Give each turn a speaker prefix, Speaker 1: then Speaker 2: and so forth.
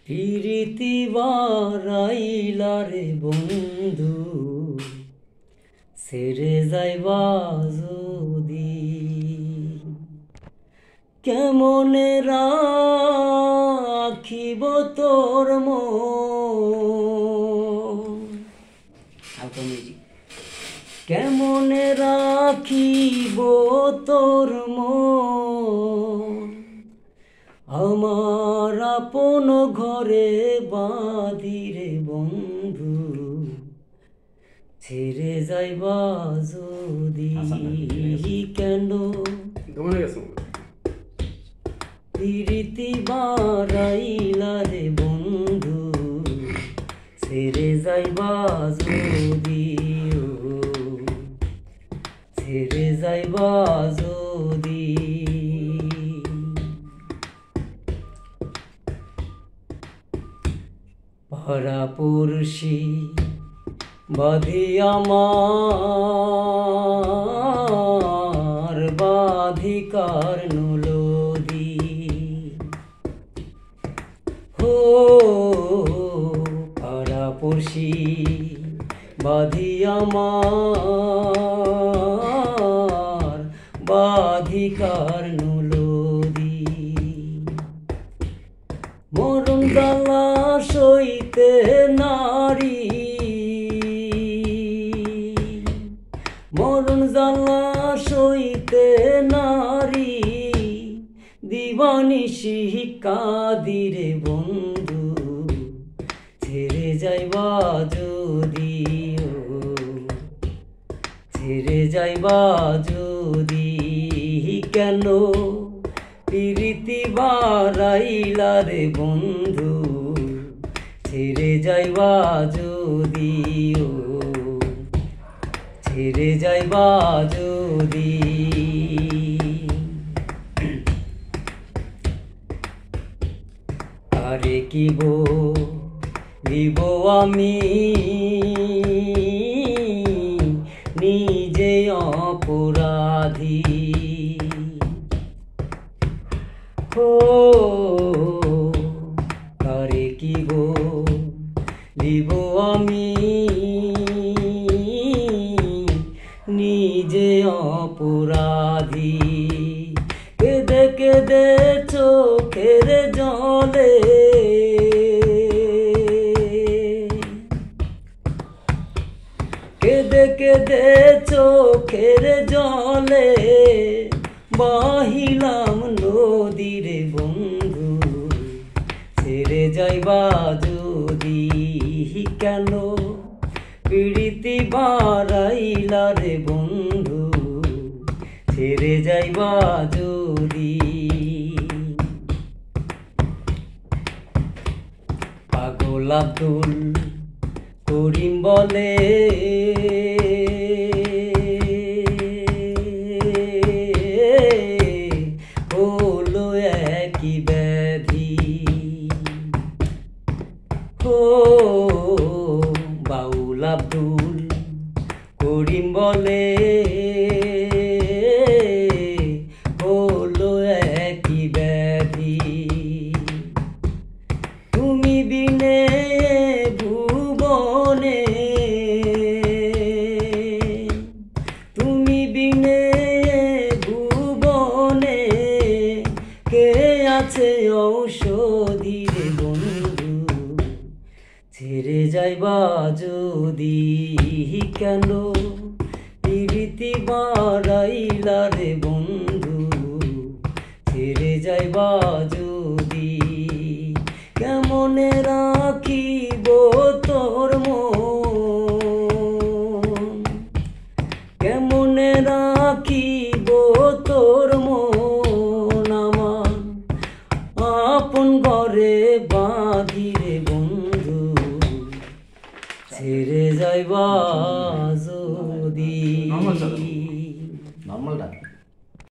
Speaker 1: প্রীতি বারাইলা রে বন্ধু ছেড়ে যাইবা যদি কেমনে রাখিব তোর কেমনে রাখিব তোর আমার আপন ঘরে বাঁধিরে বন্ধু ছেড়ে যাইবা যদি কেন প্রীতি বারাইলা রে বন্ধু ছেড়ে যাইবা যদি ছেড়ে যাইবা যদি পাড়াপড়শি বাঁধি আমার বাধিকার নলদি হো পাড়াপড়শি বাঁধি আমার বাধিকার নলদি মরণ জ্বালা সইতে নারী মরণ জ্বালা সইতে নারী দিবানিশি কাদিরে বন্ধু ছেড়ে যাইবা যদি ছেড়ে যাইবা যদি কেন প্রীতি বারাইলা রে বন্ধু ছেড়ে যাইবা যদি ছেড়ে যাইবা যদি আরে কি দিব আমি নিজে অপরাধী ও আরে কি দিব আমি নিজে অপরাধী কেঁদে কেঁদে চোখের জলে কেঁদে কেঁদে চোখের জলে বাহিলাম নদীরে বন্ধু ছেড়ে যাইবা যদি কেন প্রীতি বারাইলা রে বন্ধু ছেড়ে যাইবা যদি পাগল আব্দুল করিম বলে হলো একই ব্যাধি ও বাউল আব্দুল করিম বলে হলো একই ব্যাধি তুমি বিনে ভুবনে তুমি বিনে ভুবনে কে আছে ঔষধি রে বন্ধু ছেড়ে যাইবা যদি কেন প্রীতি বারাইলা রে বন্ধু ছেড়ে যাইবা যদি কেমনে রাখিব তোর কেমনে রাখিব তোর আমার আপন ঘরে বাঁধিরে বন্ধু ছেড়ে যাইবা যদি